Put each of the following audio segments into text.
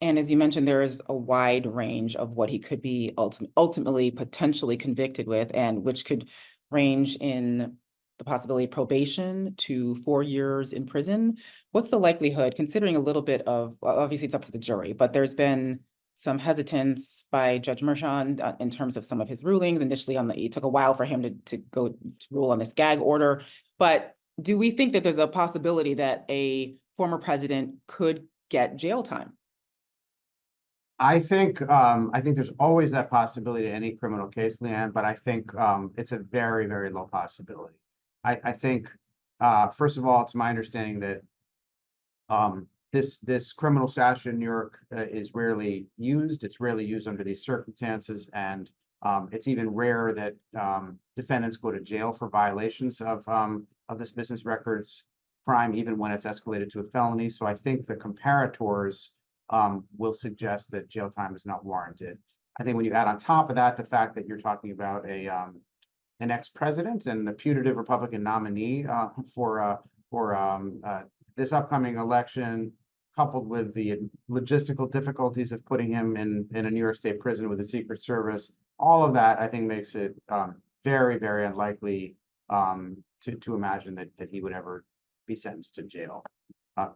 And as you mentioned, there is a wide range of what he could be ultimately potentially convicted with, and which could range in the possibility of probation to 4 years in prison. What's the likelihood, considering a little bit of, well, obviously it's up to the jury, but there's been some hesitance by Judge Merchan in terms of some of his rulings. Initially, it took a while for him to go to rule on this gag order. But do we think that there's a possibility that a former president could get jail time? I think there's always that possibility in any criminal case, Leanne, but I think it's a very, very low possibility. I think first of all, it's my understanding that this criminal statute in New York is rarely used. It's rarely used under these circumstances, and it's even rare that defendants go to jail for violations of this business records crime, even when it's escalated to a felony. So I think the comparators will suggest that jail time is not warranted. I think when you add on top of that the fact that you're talking about an ex-president and the putative Republican nominee for this upcoming election, coupled with the logistical difficulties of putting him in a New York State prison with the Secret Service, all of that I think makes it very, very unlikely to imagine that he would ever be sentenced to jail.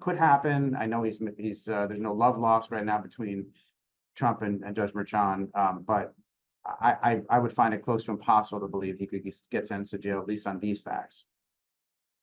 Could happen. I know he's there's no love lost right now between Trump and Judge Merchan, but I would find it close to impossible to believe he could get sentenced to jail, at least on these facts.